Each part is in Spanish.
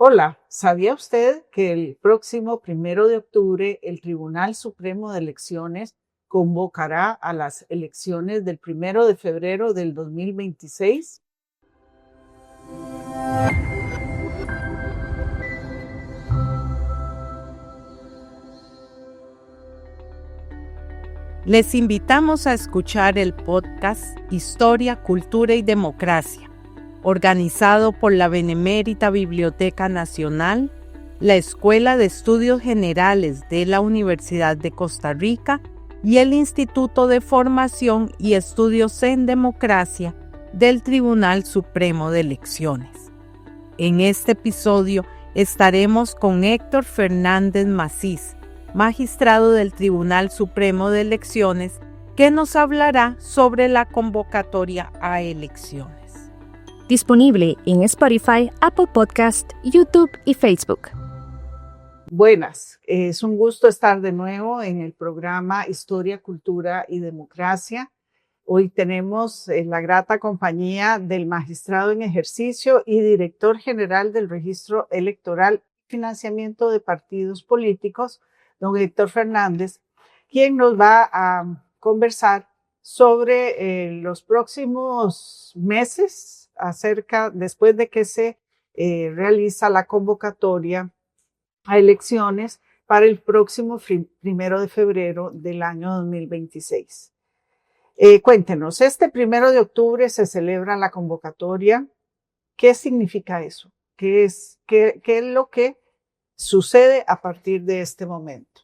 Hola, ¿sabía usted que el próximo 1 de octubre el Tribunal Supremo de Elecciones convocará a las elecciones del 1 de febrero del 2026? Les invitamos a escuchar el podcast Historia, Cultura y Democracia, organizado por la Benemérita Biblioteca Nacional, la Escuela de Estudios Generales de la Universidad de Costa Rica y el Instituto de Formación y Estudios en Democracia del Tribunal Supremo de Elecciones. En este episodio estaremos con Héctor Fernández Macís, magistrado del Tribunal Supremo de Elecciones, que nos hablará sobre la convocatoria a elecciones. Disponible en Spotify, Apple Podcast, YouTube y Facebook. Buenas, es un gusto estar de nuevo en el programa Historia, Cultura y Democracia. Hoy tenemos la grata compañía del magistrado en ejercicio y director general del Registro Electoral y Financiamiento de Partidos Políticos, don Héctor Fernández, quien nos va a conversar sobre los próximos meses después de que se realiza la convocatoria a elecciones para el próximo 1 de febrero del año 2026. Cuéntenos, este 1 de octubre se celebra la convocatoria. ¿Qué significa eso? ¿Qué es lo que sucede a partir de este momento?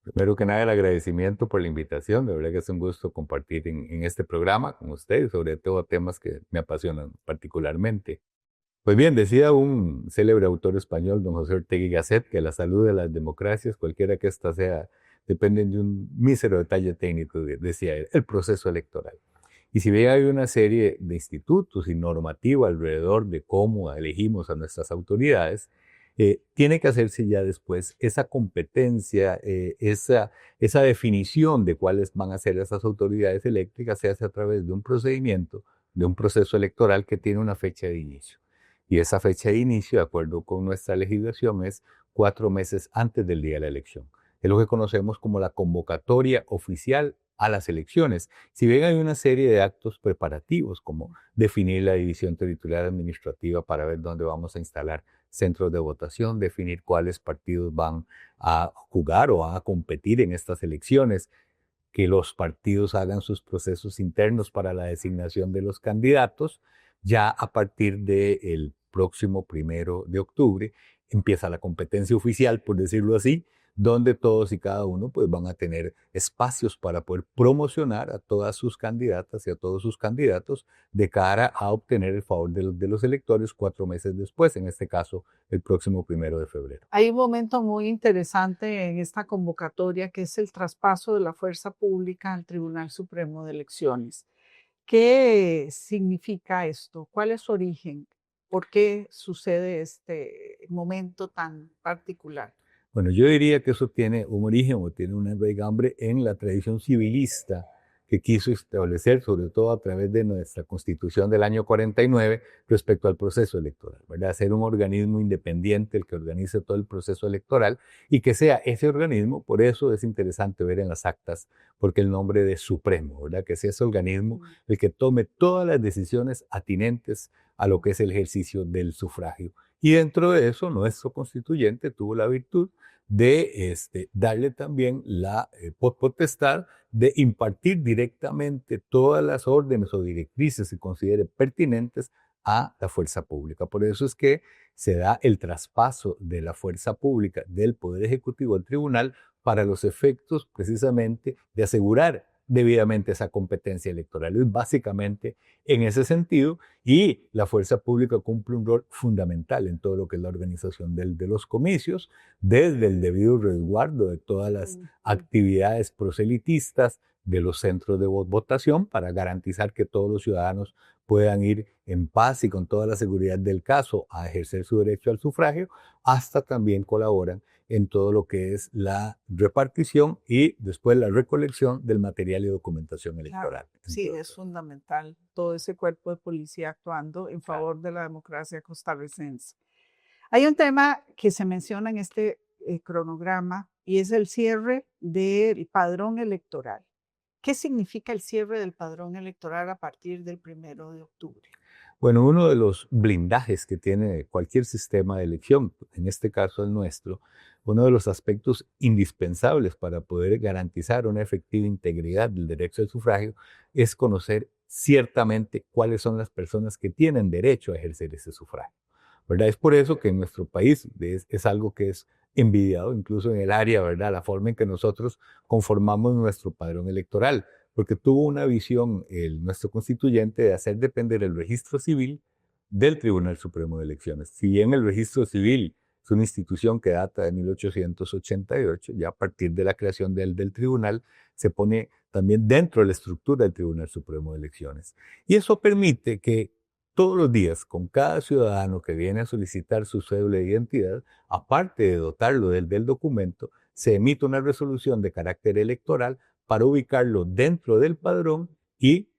Primero que nada, el agradecimiento por la invitación. De verdad que es un gusto compartir en este programa con ustedes, sobre todo temas que me apasionan particularmente. Pues bien, decía un célebre autor español, don José Ortega y Gasset, que la salud de las democracias, cualquiera que ésta sea, depende de un mísero detalle técnico, decía él, el proceso electoral. Y si bien hay una serie de institutos y normativa alrededor de cómo elegimos a nuestras autoridades, tiene que hacerse ya después esa competencia, esa definición de cuáles van a ser esas autoridades eléctricas, se hace a través de un procedimiento, de un proceso electoral que tiene una fecha de inicio. Y esa fecha de inicio, de acuerdo con nuestra legislación, es 4 meses antes del día de la elección. Es lo que conocemos como la convocatoria oficial a las elecciones. Si bien hay una serie de actos preparativos, como definir la división territorial administrativa para ver dónde vamos a instalar centros de votación, definir cuáles partidos van a jugar o van a competir en estas elecciones, que los partidos hagan sus procesos internos para la designación de los candidatos. Ya a partir del próximo 1 de octubre empieza la competencia oficial, por decirlo así, donde todos y cada uno pues, van a tener espacios para poder promocionar a todas sus candidatas y a todos sus candidatos de cara a obtener el favor de los electores 4 meses después, en este caso el próximo 1 de febrero. Hay un momento muy interesante en esta convocatoria que es el traspaso de la fuerza pública al Tribunal Supremo de Elecciones. ¿Qué significa esto? ¿Cuál es su origen? ¿Por qué sucede este momento tan particular? Bueno, yo diría que eso tiene un origen o tiene una raigambre en la tradición civilista que quiso establecer, sobre todo a través de nuestra Constitución del año 49, respecto al proceso electoral, ¿verdad? Ser un organismo independiente el que organice todo el proceso electoral y que sea ese organismo, por eso es interesante ver en las actas, porque el nombre de Supremo, ¿verdad? Que sea ese organismo el que tome todas las decisiones atinentes a lo que es el ejercicio del sufragio. Y dentro de eso, nuestro constituyente tuvo la virtud de darle también la potestad de impartir directamente todas las órdenes o directrices que considere pertinentes a la fuerza pública. Por eso es que se da el traspaso de la fuerza pública del Poder Ejecutivo al Tribunal para los efectos precisamente de asegurar debidamente esa competencia electoral. Es básicamente en ese sentido, y la fuerza pública cumple un rol fundamental en todo lo que es la organización de los comicios, desde el debido resguardo de todas las actividades proselitistas de los centros de votación para garantizar que todos los ciudadanos puedan ir en paz y con toda la seguridad del caso a ejercer su derecho al sufragio, hasta también colaboran en todo lo que es la repartición y después la recolección del material y documentación electoral. Claro, sí, es fundamental todo ese cuerpo de policía actuando en favor de la democracia costarricense. Hay un tema que se menciona en este cronograma y es el cierre del padrón electoral. ¿Qué significa el cierre del padrón electoral a partir del 1 de octubre? Bueno, uno de los blindajes que tiene cualquier sistema de elección, en este caso el nuestro, uno de los aspectos indispensables para poder garantizar una efectiva integridad del derecho al sufragio es conocer ciertamente cuáles son las personas que tienen derecho a ejercer ese sufragio, ¿verdad? Es por eso que en nuestro país es algo que es envidiado, incluso en el área, ¿verdad? La forma en que nosotros conformamos nuestro padrón electoral, porque tuvo una visión nuestro constituyente de hacer depender el registro civil del Tribunal Supremo de Elecciones. Si bien el registro civil es una institución que data de 1888, ya a partir de la creación del tribunal, se pone también dentro de la estructura del Tribunal Supremo de Elecciones. Y eso permite que todos los días, con cada ciudadano que viene a solicitar su cédula de identidad, aparte de dotarlo del documento, se emite una resolución de carácter electoral para ubicarlo dentro del padrón y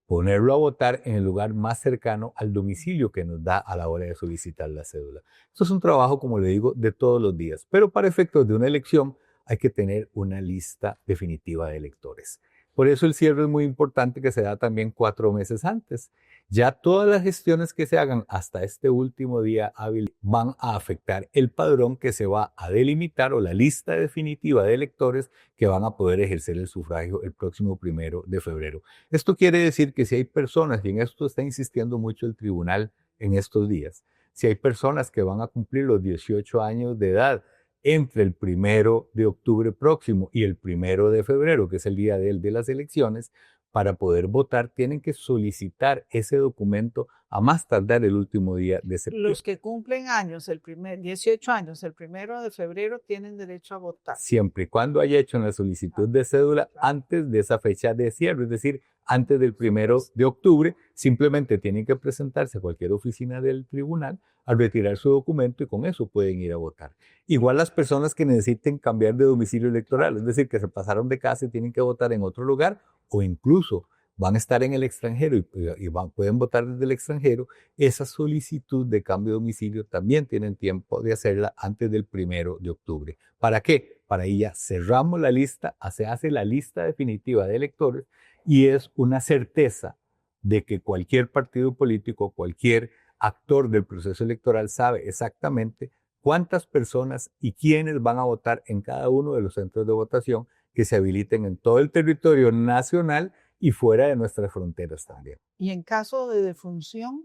ponerlo a votar en el lugar más cercano al domicilio que nos da a la hora de solicitar la cédula. Esto es un trabajo, como le digo, de todos los días, pero para efectos de una elección hay que tener una lista definitiva de electores. Por eso el cierre es muy importante, que se da también 4 meses antes. Ya todas las gestiones que se hagan hasta este último día hábil van a afectar el padrón que se va a delimitar, o la lista definitiva de electores que van a poder ejercer el sufragio el próximo 1 de febrero. Esto quiere decir que si hay personas, y en esto está insistiendo mucho el tribunal en estos días, si hay personas que van a cumplir los 18 años de edad entre el 1 de octubre próximo y el 1 de febrero, que es el día de las elecciones, para poder votar tienen que solicitar ese documento a más tardar el último día de septiembre. Los que cumplen años, 18 años, el 1 de febrero, tienen derecho a votar. Siempre y cuando haya hecho una solicitud de cédula antes de esa fecha de cierre, es decir, antes del 1 de octubre, simplemente tienen que presentarse a cualquier oficina del tribunal a retirar su documento y con eso pueden ir a votar. Igual las personas que necesiten cambiar de domicilio electoral, es decir, que se pasaron de casa y tienen que votar en otro lugar, o incluso van a estar en el extranjero y pueden votar desde el extranjero, esa solicitud de cambio de domicilio también tienen tiempo de hacerla antes del 1 de octubre. ¿Para qué? Para ahí ya cerramos la lista, se hace la lista definitiva de electores y es una certeza de que cualquier partido político, cualquier actor del proceso electoral sabe exactamente cuántas personas y quiénes van a votar en cada uno de los centros de votación que se habiliten en todo el territorio nacional y fuera de nuestras fronteras también. Y en caso de defunción,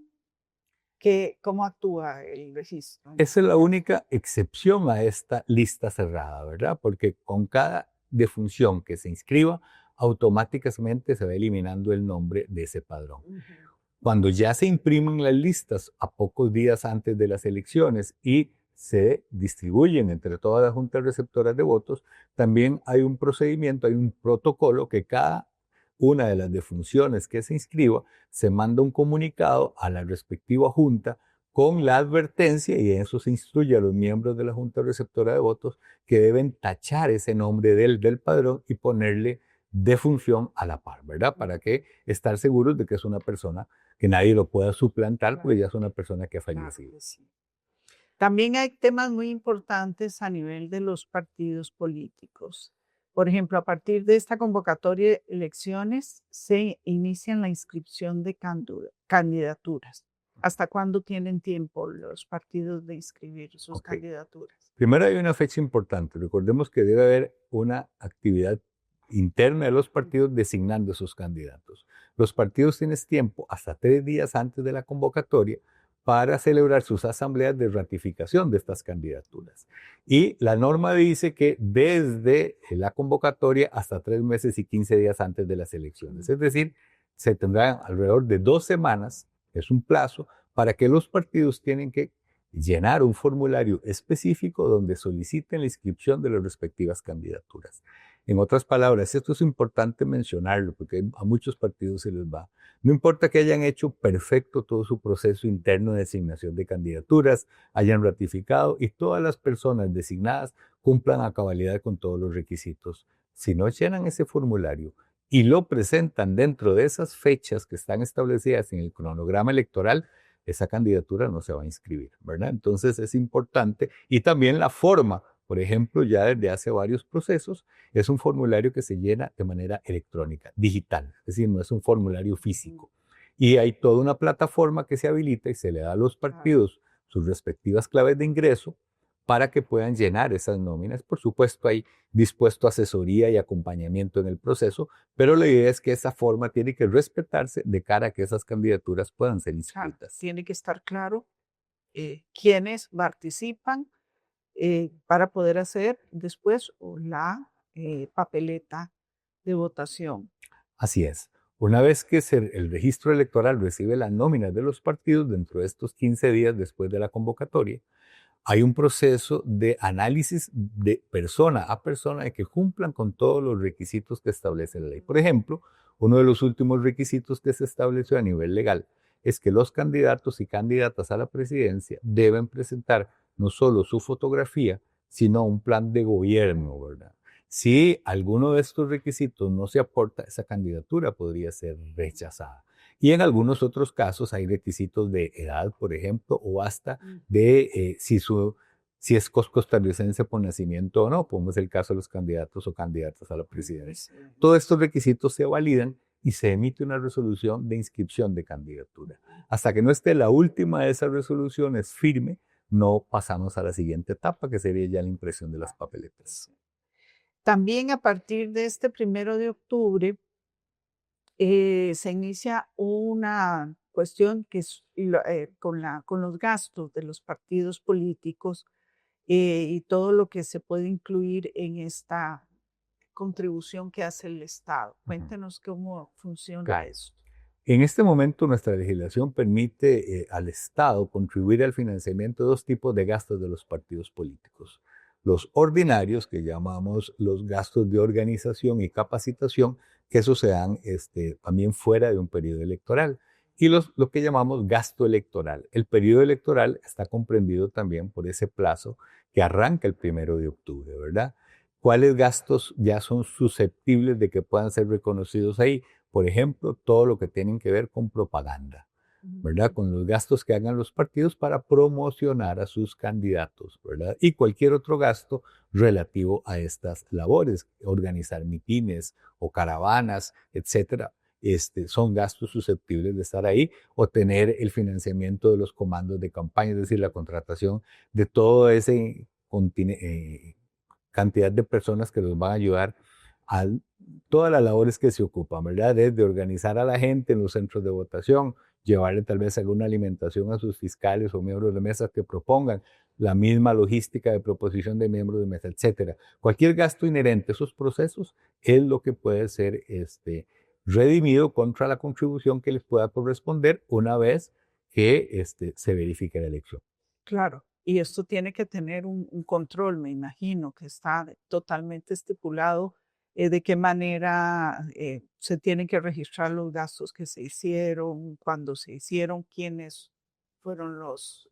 ¿cómo actúa el registro? Esa es la única excepción a esta lista cerrada, ¿verdad? Porque con cada defunción que se inscriba, automáticamente se va eliminando el nombre de ese padrón. Cuando ya se imprimen las listas a pocos días antes de las elecciones y se distribuyen entre todas las juntas receptoras de votos, también hay un procedimiento, hay un protocolo que cada una de las defunciones que se inscriba se manda un comunicado a la respectiva junta con la advertencia, y en eso se instruye a los miembros de la junta receptora de votos que deben tachar ese nombre del padrón y ponerle defunción a la par, ¿verdad? Para que estar seguros de que es una persona que nadie lo pueda suplantar, porque ya es una persona que ha fallecido. Claro que sí. También hay temas muy importantes a nivel de los partidos políticos. Por ejemplo, a partir de esta convocatoria de elecciones se inician la inscripción de candidaturas. ¿Hasta cuándo tienen tiempo los partidos de inscribir sus candidaturas? Primero hay una fecha importante. Recordemos que debe haber una actividad interna de los partidos designando esos candidatos. Los partidos tienen tiempo hasta 3 días antes de la convocatoria para celebrar sus asambleas de ratificación de estas candidaturas. Y la norma dice que desde la convocatoria hasta 3 meses y 15 días antes de las elecciones. Es decir, se tendrán alrededor de 2 semanas, es un plazo, para que los partidos tienen que llenar un formulario específico donde soliciten la inscripción de las respectivas candidaturas. En otras palabras, esto es importante mencionarlo porque a muchos partidos se les va. No importa que hayan hecho perfecto todo su proceso interno de designación de candidaturas, hayan ratificado y todas las personas designadas cumplan a cabalidad con todos los requisitos. Si no llenan ese formulario y lo presentan dentro de esas fechas que están establecidas en el cronograma electoral, esa candidatura no se va a inscribir, ¿verdad? Entonces es importante. Y también la forma, por ejemplo, ya desde hace varios procesos, es un formulario que se llena de manera electrónica, digital, es decir, no es un formulario físico. Y hay toda una plataforma que se habilita y se le da a los partidos sus respectivas claves de ingreso para que puedan llenar esas nóminas. Por supuesto, hay dispuesto asesoría y acompañamiento en el proceso, pero la idea es que esa forma tiene que respetarse de cara a que esas candidaturas puedan ser inscritas. Tiene que estar claro quiénes participan para poder hacer después la papeleta de votación. Así es. Una vez que el registro electoral recibe las nóminas de los partidos dentro de estos 15 días después de la convocatoria, hay un proceso de análisis de persona a persona de que cumplan con todos los requisitos que establece la ley. Por ejemplo, uno de los últimos requisitos que se estableció a nivel legal es que los candidatos y candidatas a la presidencia deben presentar no solo su fotografía, sino un plan de gobierno, ¿verdad? Si alguno de estos requisitos no se aporta, esa candidatura podría ser rechazada. Y en algunos otros casos hay requisitos de edad, por ejemplo, o hasta de si es costarricense por nacimiento o no, como es el caso de los candidatos o candidatas a la presidencia. Todos estos requisitos se validan y se emite una resolución de inscripción de candidatura. Hasta que no esté la última de esas resoluciones firme, no pasamos a la siguiente etapa, que sería ya la impresión de las papeletas. También a partir de este 1 de octubre, se inicia una cuestión que es con los gastos de los partidos políticos y todo lo que se puede incluir en esta contribución que hace el Estado. Cuéntenos cómo funciona eso. En este momento nuestra legislación permite al Estado contribuir al financiamiento de 2 tipos de gastos de los partidos políticos. Los ordinarios, que llamamos los gastos de organización y capacitación, que esos se dan también fuera de un periodo electoral. Y lo que llamamos gasto electoral. El periodo electoral está comprendido también por ese plazo que arranca el 1 de octubre, ¿verdad? ¿Cuáles gastos ya son susceptibles de que puedan ser reconocidos ahí? Por ejemplo, todo lo que tienen que ver con propaganda, ¿verdad? Con los gastos que hagan los partidos para promocionar a sus candidatos, ¿verdad? Y cualquier otro gasto relativo a estas labores, organizar mitines o caravanas, etcétera. Son gastos susceptibles de estar ahí, o tener el financiamiento de los comandos de campaña, es decir, la contratación de todo ese cantidad de personas que los van a ayudar a todas las labores que se ocupan, ¿verdad? Desde organizar a la gente en los centros de votación, llevarle tal vez alguna alimentación a sus fiscales o miembros de mesa que propongan, la misma logística de proposición de miembros de mesa, etcétera. Cualquier gasto inherente a esos procesos es lo que puede ser redimido contra la contribución que les pueda corresponder una vez que se verifique la elección. Claro. Y esto tiene que tener un control, me imagino, que está totalmente estipulado de qué manera se tienen que registrar los gastos que se hicieron, cuándo se hicieron, quiénes fueron los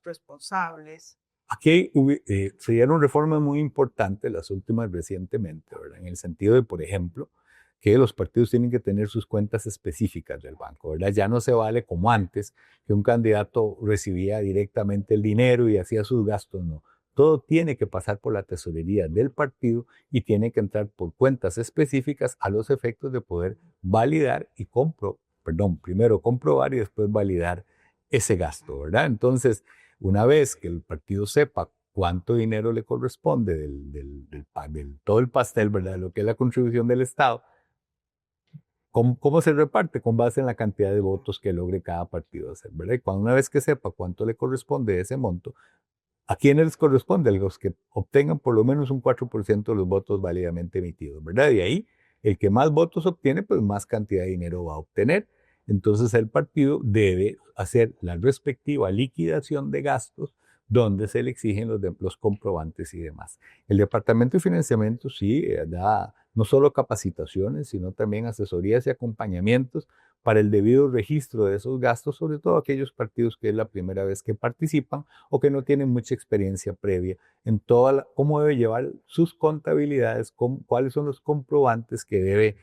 responsables. Aquí se dieron reformas muy importantes, las últimas recientemente, ¿verdad? En el sentido de, por ejemplo, que los partidos tienen que tener sus cuentas específicas del banco, ¿verdad? Ya no se vale como antes, que un candidato recibía directamente el dinero y hacía sus gastos, no. Todo tiene que pasar por la tesorería del partido y tiene que entrar por cuentas específicas a los efectos de poder validar y primero comprobar y después validar ese gasto, ¿verdad? Entonces, una vez que el partido sepa cuánto dinero le corresponde del todo el pastel, ¿verdad? Lo que es la contribución del Estado, ¿cómo se reparte? Con base en la cantidad de votos que logre cada partido hacer, ¿verdad? Y una vez que sepa cuánto le corresponde ese monto, ¿a quiénes les corresponde? A los que obtengan por lo menos un 4% de los votos válidamente emitidos, ¿verdad? Y ahí, el que más votos obtiene, pues más cantidad de dinero va a obtener. Entonces el partido debe hacer la respectiva liquidación de gastos donde se le exigen los comprobantes y demás. El Departamento de Financiamiento sí da no solo capacitaciones, sino también asesorías y acompañamientos para el debido registro de esos gastos, sobre todo aquellos partidos que es la primera vez que participan o que no tienen mucha experiencia previa en cómo debe llevar sus contabilidades, cuáles son los comprobantes que debe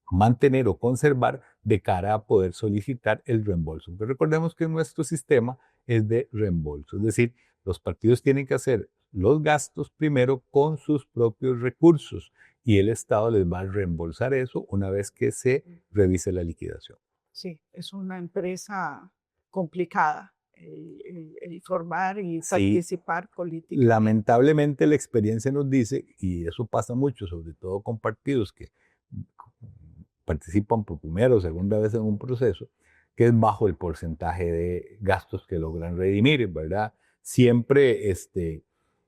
mantener o conservar de cara a poder solicitar el reembolso. Pero recordemos que nuestro sistema es de reembolso, es decir, los partidos tienen que hacer los gastos primero con sus propios recursos y el Estado les va a reembolsar eso una vez que se revise la liquidación. Sí, es una empresa complicada el formar y participar políticamente. Lamentablemente la experiencia nos dice, y eso pasa mucho, sobre todo con partidos que participan por primera o segunda vez en un proceso, que es bajo el porcentaje de gastos que logran redimir, ¿verdad? Siempre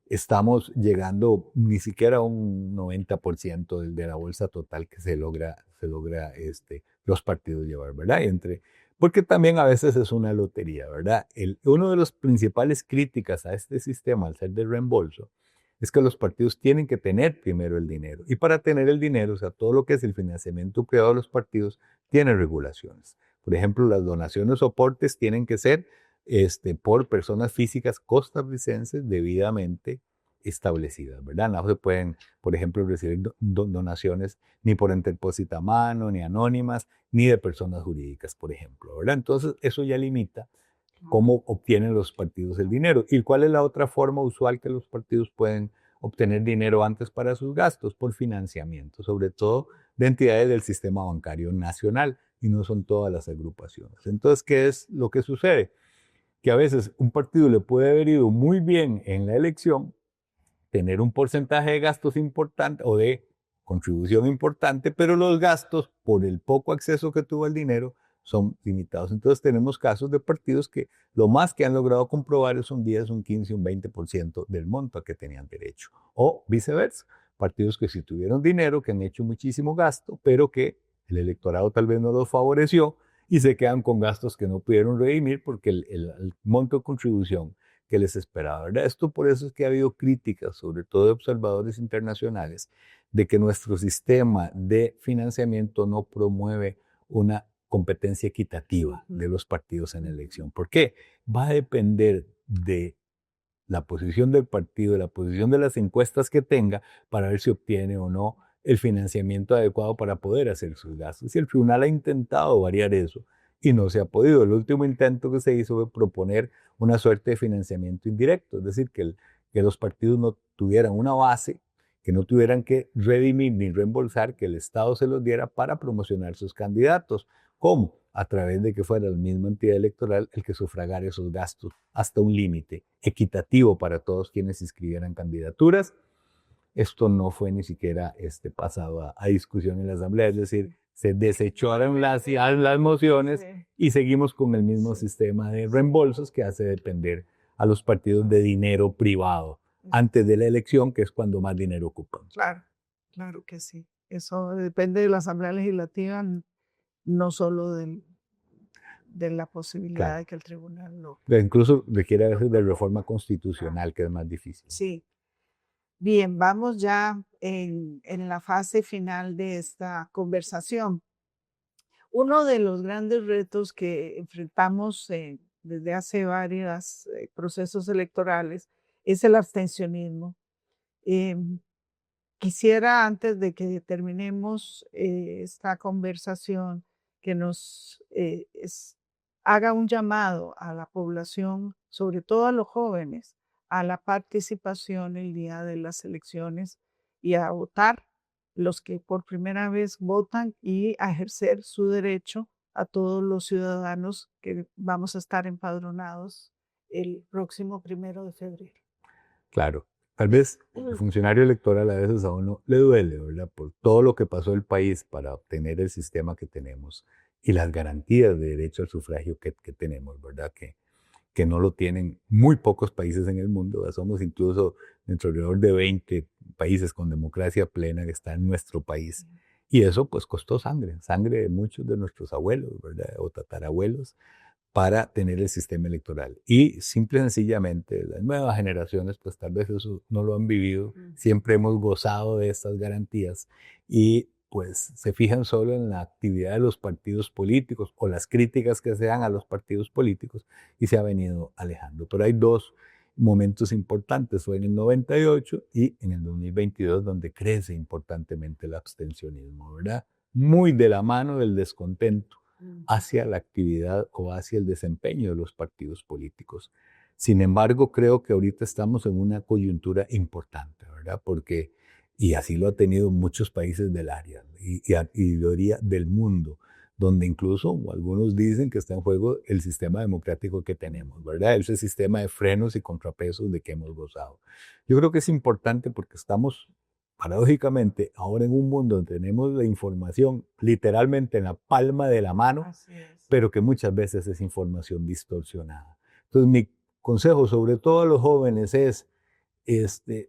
estamos llegando ni siquiera a un 90% de la bolsa total que se logra los partidos llevar, ¿verdad? Porque también a veces es una lotería, ¿verdad? Uno de los principales críticas a este sistema, al ser de reembolso, es que los partidos tienen que tener primero el dinero. Y para tener el dinero, o sea, todo lo que es el financiamiento privado de los partidos, tiene regulaciones. Por ejemplo, las donaciones o soportes tienen que ser por personas físicas costarricenses debidamente establecidas, ¿verdad? No se pueden, por ejemplo, recibir donaciones ni por interpósita a mano, ni anónimas, ni de personas jurídicas, por ejemplo, ¿verdad? Entonces, eso ya limita cómo obtienen los partidos el dinero. ¿Y cuál es la otra forma usual que los partidos pueden obtener dinero antes para sus gastos? Por financiamiento, sobre todo de entidades del sistema bancario nacional, y no son todas las agrupaciones. Entonces, ¿qué es lo que sucede? Que a veces un partido le puede haber ido muy bien en la elección, tener un porcentaje de gastos importante o de contribución importante, pero los gastos, por el poco acceso que tuvo al dinero, son limitados. Entonces tenemos casos de partidos que lo más que han logrado comprobar es un 10, un 15, un 20% del monto a que tenían derecho. O viceversa, partidos que sí tuvieron dinero, que han hecho muchísimo gasto, pero que el electorado tal vez no los favoreció y se quedan con gastos que no pudieron redimir porque el monto de contribución que les esperaba, ¿verdad? Esto por eso es que ha habido críticas, sobre todo de observadores internacionales, de que nuestro sistema de financiamiento no promueve una competencia equitativa de los partidos en elección. ¿Por qué? Va a depender de la posición del partido, de la posición de las encuestas que tenga, para ver si obtiene o no el financiamiento adecuado para poder hacer sus gastos. Y el tribunal ha intentado variar eso y no se ha podido. El último intento que se hizo fue proponer una suerte de financiamiento indirecto, es decir, que los partidos no tuvieran una base, que no tuvieran que redimir ni reembolsar, que el Estado se los diera para promocionar sus candidatos. ¿Cómo? A través de que fuera la misma entidad electoral el que sufragara esos gastos hasta un límite equitativo para todos quienes inscribieran candidaturas. Esto no fue ni siquiera pasado a discusión en la Asamblea, es decir, se desecharon las mociones y seguimos con el mismo sistema de reembolsos que hace depender a los partidos de dinero privado antes de la elección, que es cuando más dinero ocupan. Claro, claro que sí. Eso depende de la Asamblea Legislativa, no solo de la posibilidad de que el tribunal lo... Incluso requiere a veces de reforma constitucional, que es más difícil. Sí. Bien, vamos ya en la fase final de esta conversación. Uno de los grandes retos que enfrentamos desde hace varios procesos electorales es el abstencionismo. Quisiera, antes de que terminemos esta conversación, que nos haga un llamado a la población, sobre todo a los jóvenes, a la participación el día de las elecciones y a votar, los que por primera vez votan, y a ejercer su derecho a todos los ciudadanos que vamos a estar empadronados el próximo 1 de febrero. Claro. Tal vez el funcionario electoral a veces a uno le duele, ¿verdad? Por todo lo que pasó el país para obtener el sistema que tenemos y las garantías de derecho al sufragio que tenemos, ¿verdad? Que no lo tienen muy pocos países en el mundo, ¿verdad? Somos incluso dentro alrededor de 20 países con democracia plena que está en nuestro país. Y eso pues costó sangre de muchos de nuestros abuelos, ¿verdad? O tatarabuelos, para tener el sistema electoral. Y simple y sencillamente las nuevas generaciones pues tal vez eso no lo han vivido, siempre hemos gozado de estas garantías y pues se fijan solo en la actividad de los partidos políticos o las críticas que se dan a los partidos políticos y se ha venido alejando. Pero hay dos momentos importantes, fue en el 98 y en el 2022 donde crece importantemente el abstencionismo, ¿verdad? Muy de la mano del descontento hacia la actividad o hacia el desempeño de los partidos políticos. Sin embargo, creo que ahorita estamos en una coyuntura importante, ¿verdad? Porque, y así lo ha tenido muchos países del área y lo diría del mundo, donde incluso algunos dicen que está en juego el sistema democrático que tenemos, ¿verdad? Ese sistema de frenos y contrapesos de que hemos gozado. Yo creo que es importante porque estamos, paradójicamente, ahora en un mundo donde tenemos la información literalmente en la palma de la mano, pero que muchas veces es información distorsionada. Entonces, mi consejo, sobre todo a los jóvenes, es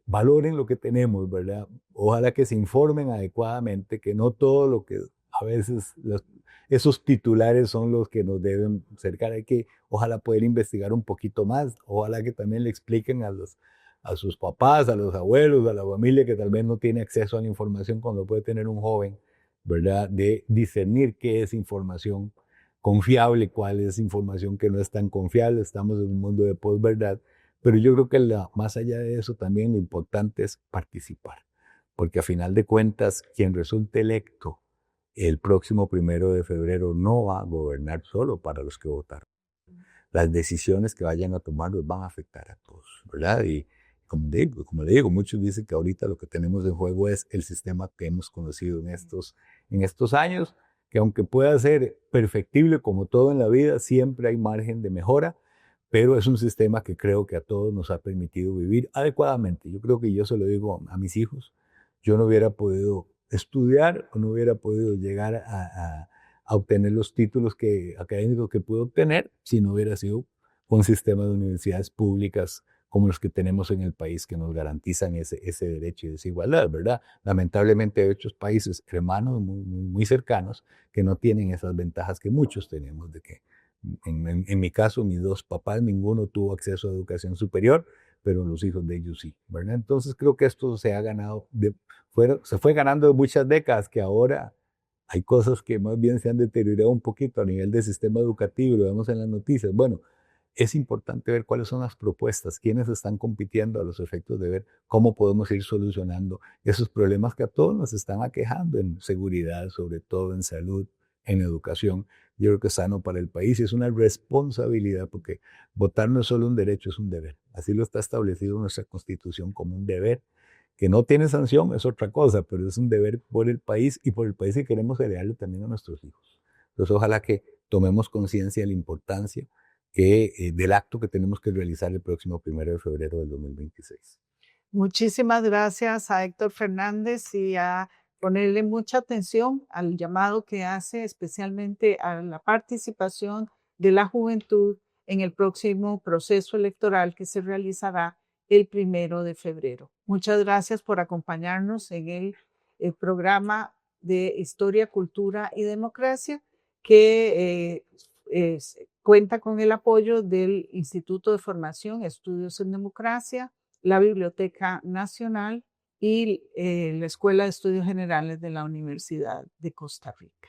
valoren lo que tenemos, ¿verdad? Ojalá que se informen adecuadamente, que no todo lo que a veces esos titulares son los que nos deben cercar. Hay que, ojalá, poder investigar un poquito más. Ojalá que también le expliquen a sus papás, a los abuelos, a la familia que tal vez no tiene acceso a la información cuando puede tener un joven, ¿verdad? De discernir qué es información confiable, cuál es información que no es tan confiable. Estamos en un mundo de posverdad, pero yo creo que más allá de eso también lo importante es participar, porque a final de cuentas quien resulte electo el próximo 1 de febrero no va a gobernar solo para los que votaron. Las decisiones que vayan a tomar los van a afectar a todos, ¿verdad? Y como le digo, muchos dicen que ahorita lo que tenemos en juego es el sistema que hemos conocido en estos años, que aunque pueda ser perfectible como todo en la vida, siempre hay margen de mejora, pero es un sistema que creo que a todos nos ha permitido vivir adecuadamente. Yo creo que yo se lo digo a mis hijos, yo no hubiera podido estudiar o no hubiera podido llegar a obtener los títulos académicos que pude obtener si no hubiera sido un sistema de universidades públicas como los que tenemos en el país que nos garantizan ese derecho y esa igualdad, ¿verdad? Lamentablemente hay otros países hermanos muy cercanos que no tienen esas ventajas que muchos tenemos, de que en mi caso mis dos papás, ninguno tuvo acceso a educación superior, pero los hijos de ellos sí, ¿verdad? Entonces creo que esto se ha ganado, se fue ganando de muchas décadas, que ahora hay cosas que más bien se han deteriorado un poquito a nivel del sistema educativo, lo vemos en las noticias. Bueno, es importante ver cuáles son las propuestas, quiénes están compitiendo a los efectos de ver cómo podemos ir solucionando esos problemas que a todos nos están aquejando en seguridad, sobre todo en salud, en educación. Yo creo que es sano para el país y es una responsabilidad, porque votar no es solo un derecho, es un deber. Así lo está establecido nuestra Constitución como un deber, que no tiene sanción, es otra cosa, pero es un deber por el país y por el país que queremos heredarle también a nuestros hijos. Entonces, ojalá que tomemos conciencia de la importancia del acto que tenemos que realizar el próximo 1 de febrero del 2026. Muchísimas gracias a Héctor Fernández y a ponerle mucha atención al llamado que hace especialmente a la participación de la juventud en el próximo proceso electoral que se realizará el 1 de febrero. Muchas gracias por acompañarnos en el programa de Historia, Cultura y Democracia, que cuenta con el apoyo del Instituto de Formación, Estudios en Democracia, la Biblioteca Nacional y la Escuela de Estudios Generales de la Universidad de Costa Rica.